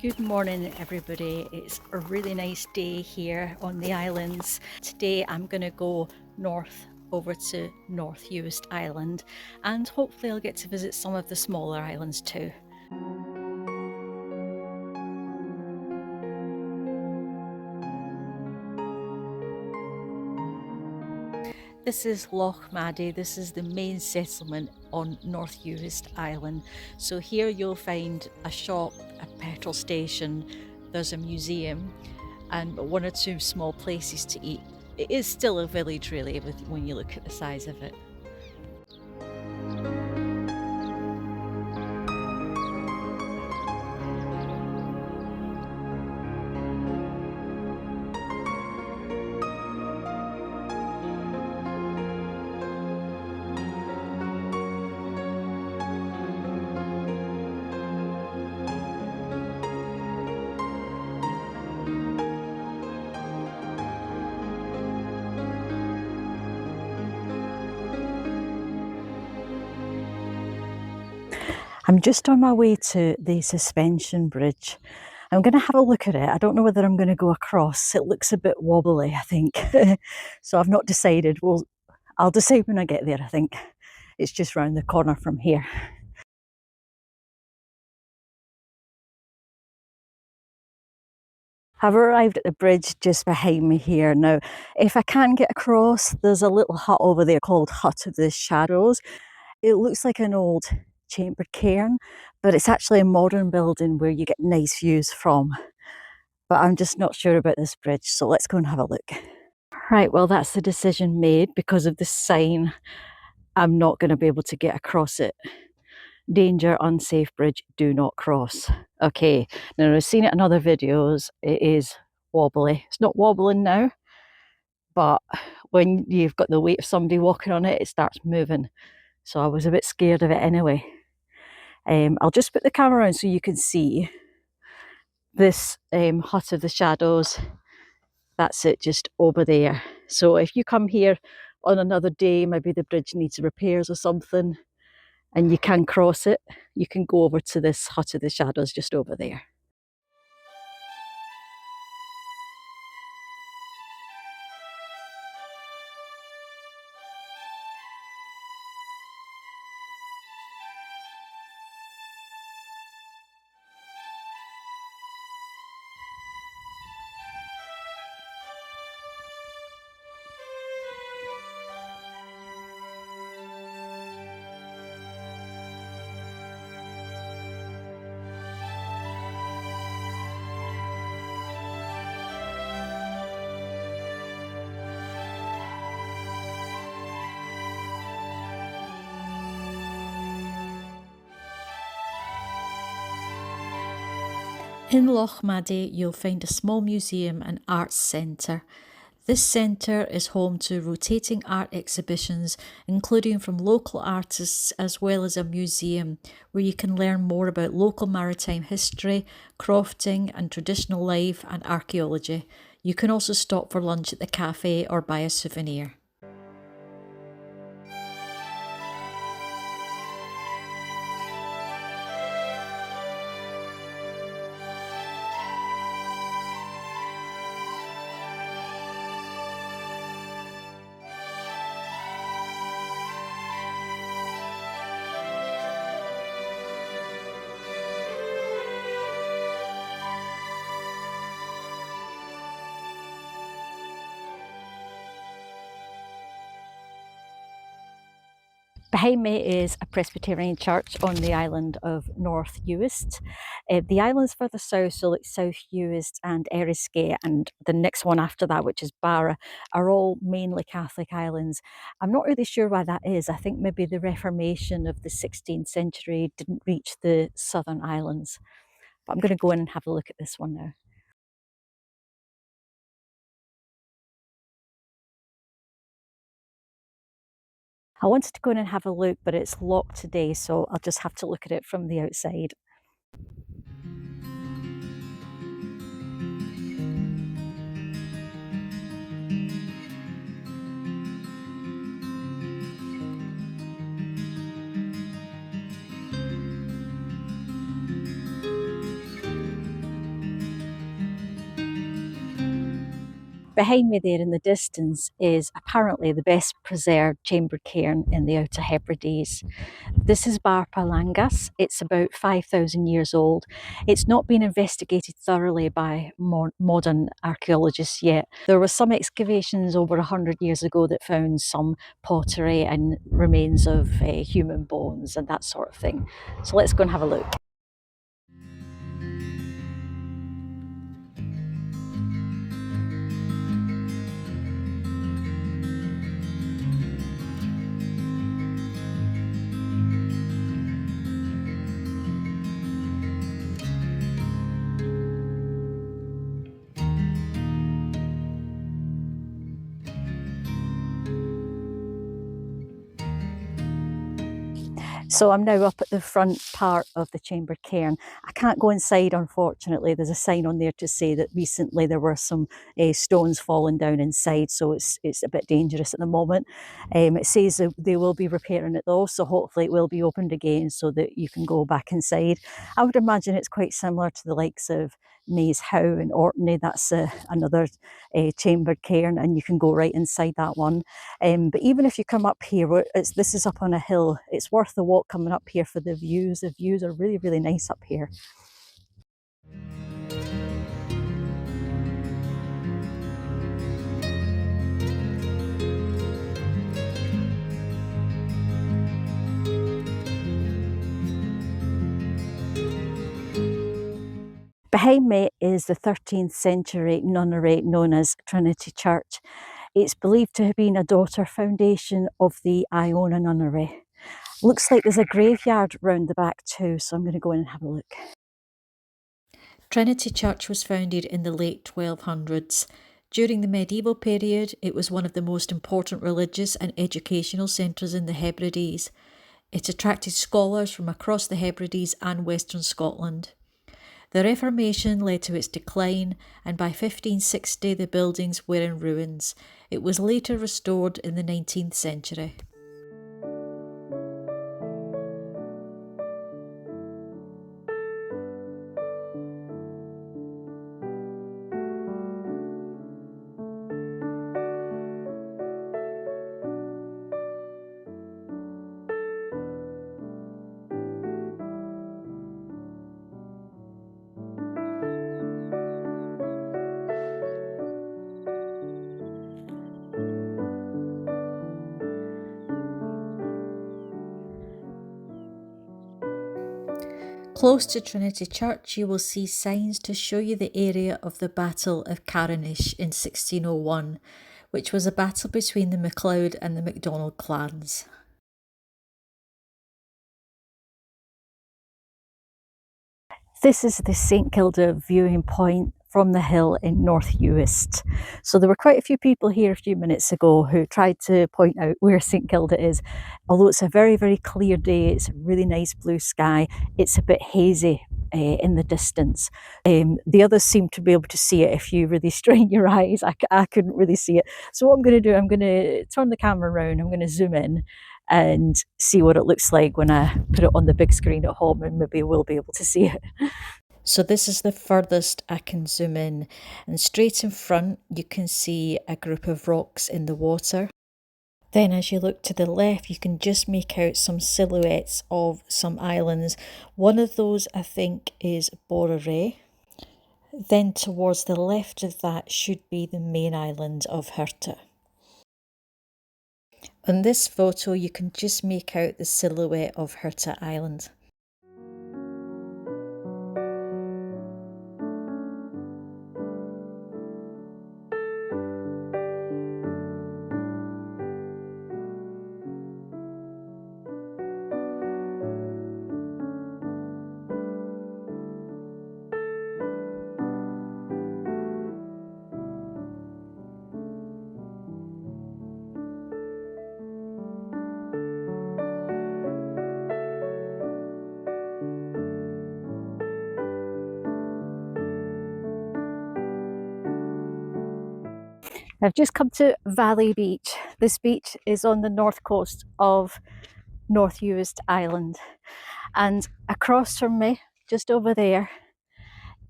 Good morning everybody, it's a really nice day here on the islands. Today I'm going to go north over to North Uist Island and hopefully I'll get to visit some of the smaller islands too. This is Lochmaddy, this is the main settlement on North Uist Island. So here you'll find a shop, a petrol station, there's a museum and one or two small places to eat. It is still a village really when you look at the size of it. I'm just on my way to the suspension bridge. I'm going to have a look at it. I don't know whether I'm going to go across. It looks a bit wobbly, I think. So I've not decided. Well, I'll decide when I get there, I think. It's just round the corner from here. I've arrived at the bridge just behind me here. Now, if I can get across, there's a little hut over there called Hut of the Shadows. It looks like an old chambered cairn, but it's actually a modern building where you get nice views from. But I'm just not sure about this bridge, so let's go and have a look. Right, well that's the decision made because of the sign. I'm not going to be able to get across it. Danger, unsafe bridge, do not cross. Okay, now I've seen it in other videos, it is wobbly. It's not wobbling now, but when you've got the weight of somebody walking on it, it starts moving. So I was a bit scared of it anyway. I'll just put the camera on so you can see this Hut of the Shadows. That's it, just over there. So if you come here on another day, maybe the bridge needs repairs or something, and you can cross it, you can go over to this Hut of the Shadows just over there. In Lochmaddy, you'll find a small museum and arts centre. This centre is home to rotating art exhibitions, including from local artists, as well as a museum where you can learn more about local maritime history, crofting and traditional life and archaeology. You can also stop for lunch at the cafe or buy a souvenir. Behind me is a Presbyterian church on the island of North Uist. The islands further south, so like South Uist and Eriskay, and the next one after that, which is Barpa, are all mainly Catholic islands. I'm not really sure why that is. I think maybe the Reformation of the 16th century didn't reach the southern islands. But I'm going to go in and have a look at this one now. I wanted to go in and have a look, but it's locked today, so I'll just have to look at it from the outside. Behind me there in the distance is apparently the best preserved chambered cairn in the Outer Hebrides. This is Barpa Langas. It's about 5,000 years old. It's not been investigated thoroughly by modern archaeologists yet. There were some excavations over 100 years ago that found some pottery and remains of human bones and that sort of thing. So let's go and have a look. So I'm now up at the front part of the chambered cairn. I can't go inside, unfortunately. There's a sign on there to say that recently there were some stones falling down inside, so it's a bit dangerous at the moment. It says that they will be repairing it though, so hopefully it will be opened again so that you can go back inside. I would imagine it's quite similar to the likes of Maze Howe in Orkney. That's another chambered cairn, and you can go right inside that one. But even if you come up here, this is up on a hill, it's worth the walk coming up here for the views. The views are really, really nice up here. Behind me is the 13th century nunnery known as Trinity Church. It's believed to have been a daughter foundation of the Iona nunnery. Looks like there's a graveyard round the back too, so I'm going to go in and have a look. Trinity Church was founded in the late 1200s. During the medieval period, it was one of the most important religious and educational centres in the Hebrides. It attracted scholars from across the Hebrides and Western Scotland. The Reformation led to its decline, and by 1560 the buildings were in ruins. It was later restored in the 19th century. Close to Trinity Church you will see signs to show you the area of the Battle of Cairn in 1601, which was a battle between the MacLeod and the MacDonald clans. This is the St Kilda Viewpoint from the hill in North Uist. So there were quite a few people here a few minutes ago who tried to point out where St Kilda is. Although it's a very, very clear day, it's a really nice blue sky, it's a bit hazy in the distance. The others seem to be able to see it if you really strain your eyes. I couldn't really see it. So what I'm going to do, I'm going to turn the camera around, I'm going to zoom in and see what it looks like when I put it on the big screen at home, and maybe we'll be able to see it. So this is the furthest I can zoom in, and straight in front you can see a group of rocks in the water. Then as you look to the left you can just make out some silhouettes of some islands. One of those I think is Borare. Then towards the left of that should be the main island of Hirta. On this photo you can just make out the silhouette of Hirta Island. I've just come to Vallay Beach. This beach is on the north coast of North Uist Island, and across from me, just over there,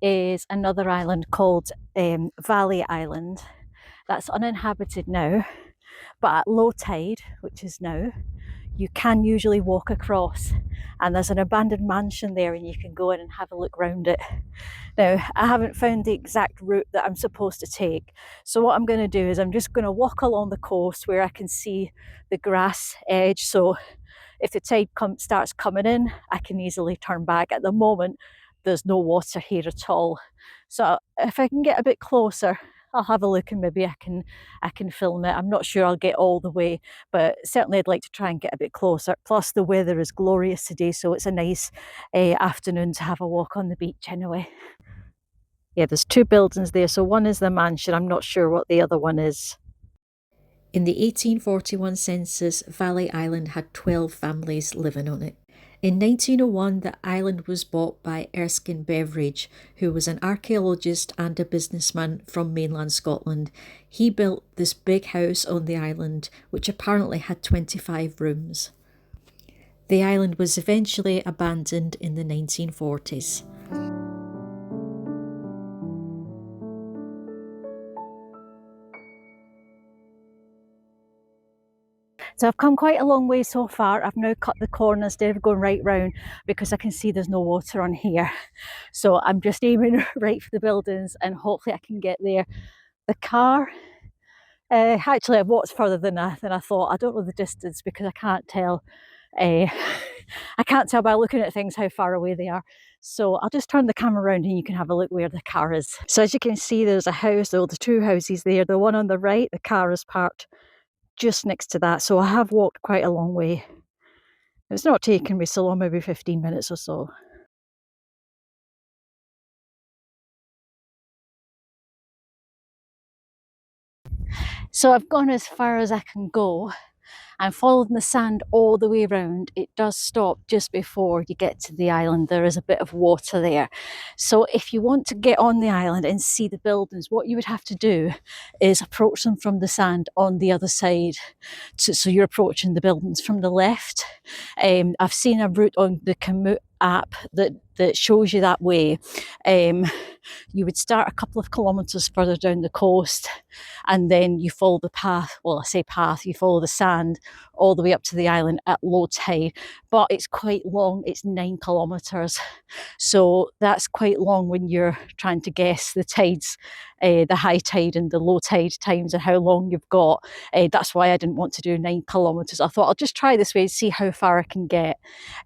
is another island called Vallay Island. that's uninhabited now, but at low tide, which is now, you can usually walk across, and there's an abandoned mansion there and you can go in and have a look round it. Now, I haven't found the exact route that I'm supposed to take, so what I'm going to do is I'm just going to walk along the coast where I can see the grass edge, so if the tide starts coming in, I can easily turn back. At the moment, there's no water here at all, so if I can get a bit closer, I'll have a look and maybe I can film it. I'm not sure I'll get all the way, but certainly I'd like to try and get a bit closer. Plus the weather is glorious today, so it's a nice afternoon to have a walk on the beach anyway. Yeah, there's two buildings there, so one is the mansion. I'm not sure what the other one is. In the 1841 census, Vallay Island had 12 families living on it. In 1901, the island was bought by Erskine Beveridge, who was an archaeologist and a businessman from mainland Scotland. He built this big house on the island, which apparently had 25 rooms. The island was eventually abandoned in the 1940s. So I've come quite a long way so far. I've now cut the corner instead of going right round because I can see there's no water on here. So I'm just aiming right for the buildings and hopefully I can get there. The car, actually I've walked further than I thought. I don't know the distance because I can't tell. I can't tell by looking at things how far away they are. So I'll just turn the camera around and you can have a look where the car is. So as you can see, there's a house, the two houses there. The one on the right, the car is parked just next to that, so I have walked quite a long way. It's not taken me so long, maybe 15 minutes or so. So I've gone as far as I can go and following the sand all the way around. It does stop just before you get to the island. There is a bit of water there. So if you want to get on the island and see the buildings, what you would have to do is approach them from the sand on the other side. So you're approaching the buildings from the left. I've seen a route on the Komoot app that shows you that way. You would start a couple of kilometres further down the coast and then you follow the path, well I say path, you follow the sand all the way up to the island at low tide, but it's quite long, it's 9 kilometres, so that's quite long when you're trying to guess the tides, the high tide and the low tide times and how long you've got. That's why I didn't want to do 9 kilometres. I thought I'll just try this way and see how far I can get.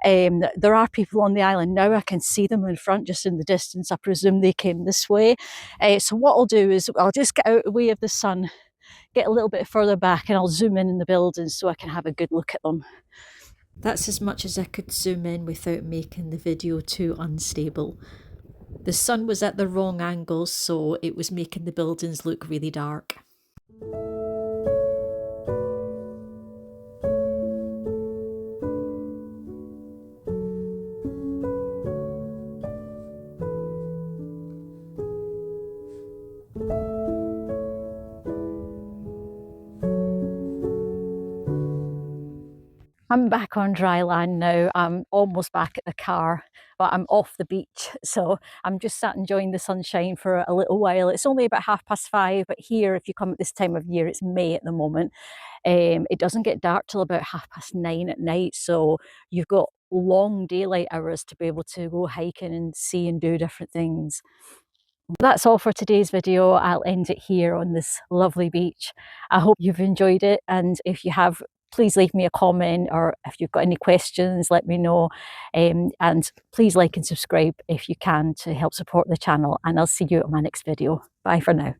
There are people on the island now, I can see them in front just in the distance. I presume they came this way. So what I'll do is I'll just get out of the way of the sun, get a little bit further back, and I'll zoom in the buildings so I can have a good look at them. That's as much as I could zoom in without making the video too unstable. The sun was at the wrong angle, so it was making the buildings look really dark. I'm back on dry land now. I'm almost back at the car, but I'm off the beach. So I'm just sat enjoying the sunshine for a little while. It's only about 5:30, but here, if you come at this time of year, it's May at the moment. It doesn't get dark till about 9:30 at night. So you've got long daylight hours to be able to go hiking and see and do different things. That's all for today's video. I'll end it here on this lovely beach. I hope you've enjoyed it, and if you have, please leave me a comment, or if you've got any questions, let me know. And please like and subscribe if you can to help support the channel, and I'll see you on my next video. Bye for now.